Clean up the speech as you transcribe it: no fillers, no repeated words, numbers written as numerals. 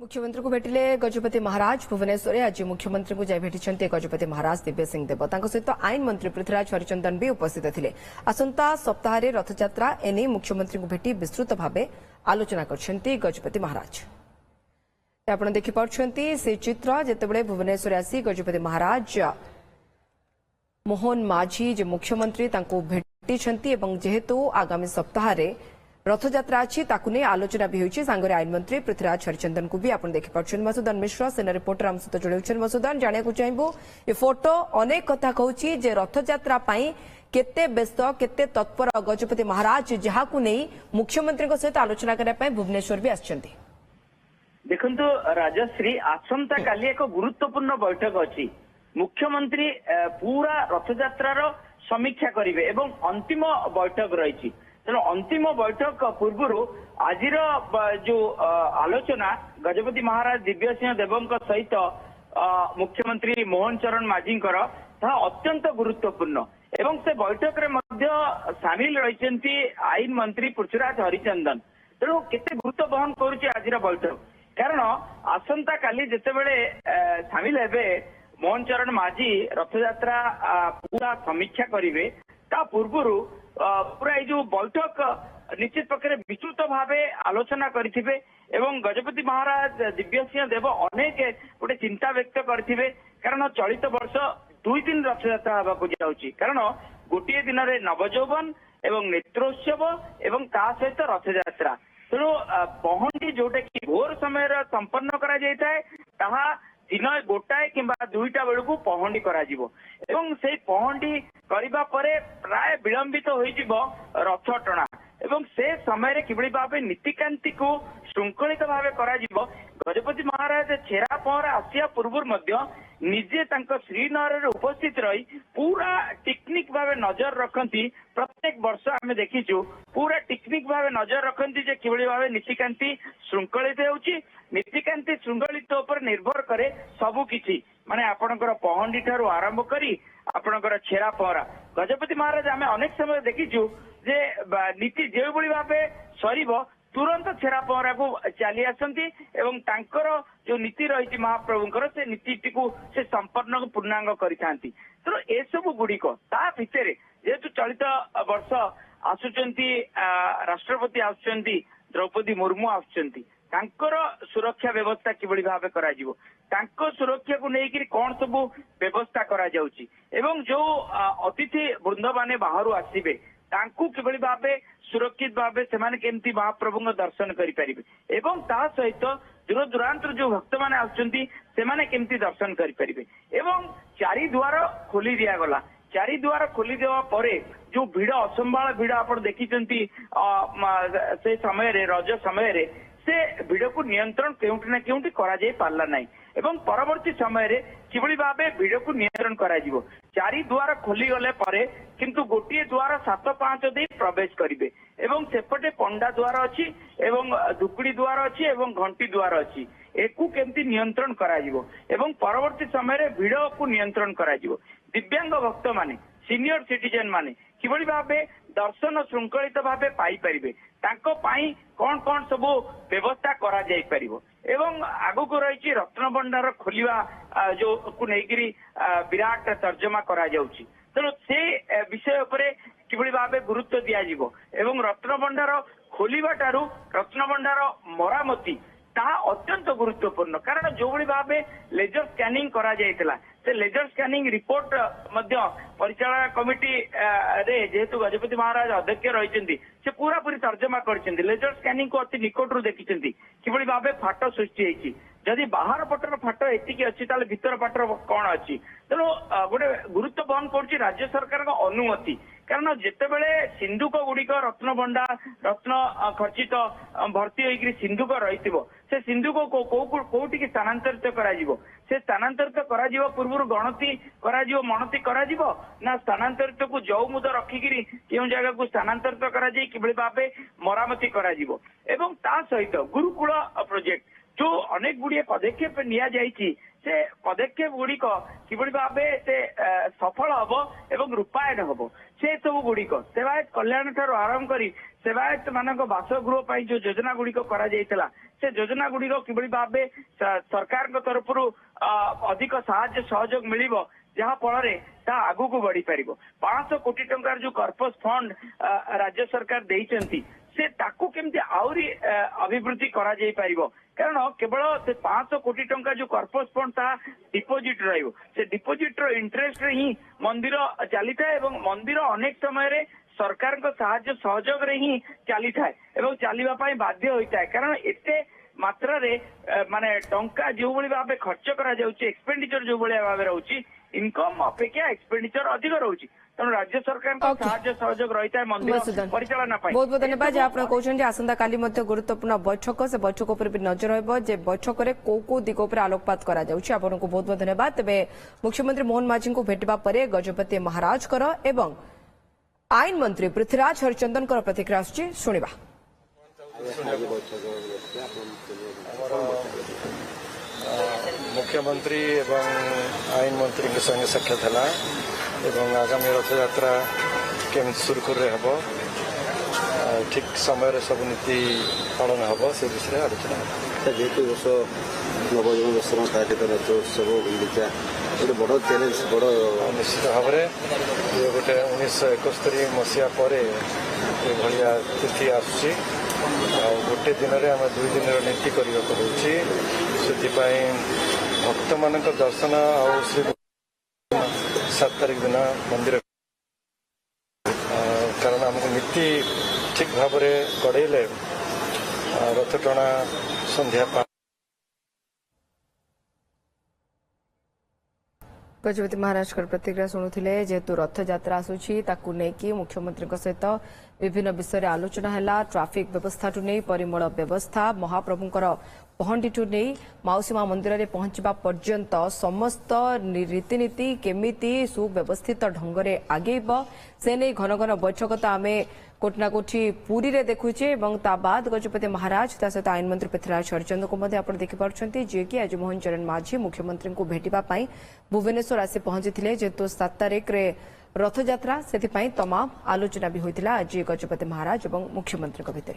मुख्यमंत्री को भेटिले गजपति महाराज भुवनेश्वर आज मुख्यमंत्री को जाई भेटिछन्ते गजपति महाराज दिव्य सिंह देव सहित आईन मंत्री पृथ्वीराज हरिचंदन भी उपस्थित थिले। आसंता सप्ताह रथयात्रा एने मुख्यमंत्री को भेटी विस्तृत भावे आलोचना करछन्ते गजपति महाराज। आपण देखि पाउछन्ते से चित्र जेतेबेले भुवनेश्वर आसी गजपति महाराज मोहन माझी जे मुख्यमंत्री तांको भेटिछन्ते एवं जेहेतु आगामी सप्ताह रथयात्रा अच्छी ताकू नहीं आलोचना भी होती सांगरे आईन मंत्री पृथ्वीराज हरिचंदन को भी आपण देखि पाछन। मसूदन मिश्र सेना रिपोर्टर आम सहित जोड़े। मसूदन जानिया को चाहिबो ये फोटो अनेक कथा कहूची जे रथयात्रा पई केते व्यस्त केते तत्पर गजपति महाराज जहाकू नहीं मुख्यमंत्री को सहित आलोचना करने पई भुवनेश्वर भी आछंती। देखंतु राजश्री आसंता काली एक गुरुत्वपूर्ण बैठक अछि। मुख्यमंत्री पूरा रथयात्रार समीक्षा करिवे एवं अंतिम बैठक रही। तेणु अंतिम बैठक पूर्व आज जो आलोचना गजपति महाराज दिव्य सिंह देवों सहित मुख्यमंत्री मोहन चरण माझी अत्यंत गुरुत्वपूर्ण एवं से बैठक रे मध्य सामिल रही आईन मंत्री पृथ्वीराज हरिचंदन। तेणु केते गुरुत्व बहन करुच्ची आज बैठक कारण आसंता काली जितेबले सामिल हेबे मोहन चरण माझी रथयात्रा पूरा समीक्षा करिवे ता पूर्व पूरा जो बैठक निश्चित प्रकार विस्तृत भाव आलोचना करिथिबे एवं गजपति महाराज दिव्य सिंह देव अनेक गोटे चिंता व्यक्त करिथिबे कारण चलित वर्ष 2 दिन रथयात्रा होगा जाउची कारण गोटे दिन रे नवजौवन एवं नेत्रोत्सव एवं ता सहित रथयात्रा। तेणु पहंडी जोटा कि भोर समय संपन्न करा जायताय ताहा दिन गोटाए किंबा 2टा बेलू पहंडी करा जिवो एवं से पहंडी करिबा परे प्राय विलंबित होइजिवो रथ टणा एवं से समय किभଳି भावे नीतिकांति को श्रृंखलित भावे करा जिवो। गजपति महाराज छेरा पहरा आसिया पूर्व मध्य निजे तांको श्रीनगर रे उपस्थित रही पूरा टेक्निक भावे नजर रखती। प्रत्येक वर्ष आम देखीचु पूरा टेक्निक भावे नजर रखती जे किभଳି भावे नीतिकांति श्रृंखलित होउची। नीतिकांति श्रृंखलित उपर निर्भर करे सबु किछि माने आपणकर पहंडी ठारू आरंभ करी आपणकर छेरा पहरा। गजपति महाराज आम अनेक समय देखीचु जे नीति जो भावे सरीब तुरंत छेरा पहरा को चली आसती एवं तांकर जो नीति रही महाप्रभुंकर से नीति को से संपन्न पूर्णांग करिथांती। तो ए सब गुड़िक ता भितर जेहेतु चलित वर्ष आसुचंती राष्ट्रपति आसुचंती द्रौपदी मुर्मू आसुचंती तांकर सुरक्षा व्यवस्था किभଳି भावे करा जिवो तांको सुरक्षा को लेकर कौन सब व्यवस्था करा जाउची एवं जो अतिथि वृंद माने बाहर आसीबे तांकू किभଳି भावे सुरक्षित भावे सेमाने केमती महाप्रभु दर्शन करि परिबे एवं ता सहित दूर दूरांत जो भक्त माने आछंती सेमाने केमती दर्शन करि परिबे एवं चारि द्वार खोली दिया गला। चारि द्वार खोली देवा परे जो भीड़ असंभाल भीड़ आपण देखिचंती से समय रे रज समय रे से भीड़ को नियंत्रण केउटी ना केउटी करा जाय पारला नाही एवं परवर्ती समय रे किभଳି भावे भीड़ को नियंत्रण करा जिवो। चारि द्वार खोली गले परे किंतु गोटिए द्वार 7-5 दे प्रवेश करिवे एवं सेपटे पंडा द्वार अछि एवं दुकुड़ी द्वार अछि एवं घंटी द्वार अछि एकु केमती नियंत्रण करा जिवो एवं परवर्ती समय रे भीड़ को नियंत्रण करा जिवो। दिव्यांग भक्त माने सीनियर सिटीजन माने किभଳି भावे दर्शन श्रृंखलित भावे पाई परिबे तांको पाई कौन कौन सब व्यवस्था करा जाई परिबो एवं आगु को रही रत्न भंडार खोलिवा जो को नेगिरी विराट तर्जमा करा जाउची। तेणु से विषय उपरे किभଳି भावे गुरुत्व दिया जिवो एवं रत्न भंडार खोलिवा टारू रत्न भंडार मरामती ता अत्यंत गुरुत्वपूर्ण कारण जो भଳି भावे लेजर स्कैनिंग करा जायतिला से लेजर स्कैनिंग रिपोर्ट मध्य परिचालन कमिटी रे जेहेतु गजपति महाराज अध्यक्ष रही से पूरा पूरी तर्जमा कर लेजर स्कैनिंग को अति निकटरू देखिं किभଳି भावे फाट सृष्टि होती जदि बाहर पटर फाट एतिकी अच्छी ताले भीतर पटर कौन अच्छी। तेणु गोटे गुरुत्व बहन कर राज्य सरकार अनुमति कारण जितेबले सिंधुक गुड़िक रत्न भंडा रत्न खर्चित भर्ती होकर सिंधुक रही से सिंधुक कोठी स्थानांतरित से स्थानांतरित पूर्व गणति मणति ना स्थानांतरित को जौ मुद रखिकी केउ जगह को स्थानांतरित कि भावे मरामती एवं ता सहित गुरुकुल प्रोजेक्ट जो अनेक गुड़िए पदक्षेप निया जाइछि से पदक्षेप गुड़िक किभଳି भावे से सफल हब एवं रूपायन हब से सब गुड़िक सेवायत कल्याण ठारू आरंभ करी सेवायत मानक बासगृह पाई जो योजना गुड़िक करा जाइतला से योजना गुड़िक किभଳି भावे सरकार तरफ अधिक साहाय्य सहयोग मिलिबो जहाँ फल आगू को बढ़ी पार 500 कोटी टंकार जो कर्पस फंड राज्य सरकार देइचंती से ताकू केमती आउरी अभिवृद्धि करा जाई पारिबो कारण केवल से 500 कोटी टंका जो कर्पस फंड ता डिपोजिट रहिबो से डिपोजिट रो इंटरेस्ट रे ही मंदिर चली थाए एवं मंदिर अनेक समय रे सरकार को साहाय्य सहयोग रे ही चली थाए एवं चलीबा पई बाध्य होइताय कारण एते मात्रा रे माने टंका जो भली भाबे खर्च करा जाउची एक्सपेंडिचर जो भली भाबे रहउची इनकम अपेक्षा एक्सपेंडिचर अधिक रहउची तेणु राज्य सरकार साहाय्य सहयोग रही है मंदिर परिचालना बहुत बहुत धन्यवाद आप कहते आसंता काली गुरुत्वपूर्ण बैठक से बैठक उपर भी नजर रही बैठक में कौ दिग उपर आलोकपात करा बहुत बहुत धन्यवाद तेज मुख्यमंत्री मोहन माझी को भेटा पर गजपति महाराज एवं आईन मंत्री पृथ्वीराज हरिचंदन प्रतिक्रिया आसुची शुणिबा मुख्यमंत्री एवं आईन मंत्री के संगे साक्षात है एवं आगामी रथ यात्रा केमी सुरखुर हम ठीक समय सब नीति पालन हम से विषय आलोचना जेहेतु वर्ष नवजन दर्शन कार्यक्रम रथोत्सव गुंडीचा गोटे बड़ चैलेंज बड़ निश्चित भाव में गोटे 1971 मसीहा पर भाया तिथि आसुची गोटे दिन में आम 2 दिन नीति करने को से भक्त मान दर्शन आ 7 तारिख दिन मंदिर कारण आमको नीति ठीक भाव गड़े रथ टଣା संध्या गजपति महाराज प्रतिक्रिया शुणुले जेहेतु रथ यात्रा आसूची ताकू नेकी मुख्यमंत्री सहित विभिन्न विषय आलोचना है ट्राफिक व्यवस्था नहीं परिमल व्यवस्था महाप्रभुंकर पहंडी नहीं मौसीमा मंदिर में पहुंचवा पर्यंत समस्त रीतिनीति केमिति सुव्यवस्थित ढंग से आगेब से नहीं घन घन बैठक तो आम कोठना कोठी पुरी रे देखुचे बाद गजपति महाराज सहित आईन मंत्री पृथ्वीराज हरिचंदन को आप देखिपुंट जी कि आज मोहन चरण माझी मुख्यमंत्री को भेटापी भुवनेश्वर आसी पहुंची जेहेतु 7 तारिख रे रथ यात्रा से तमाम आलोचना भी होता आज गजपति महाराज और मुख्यमंत्री भितर।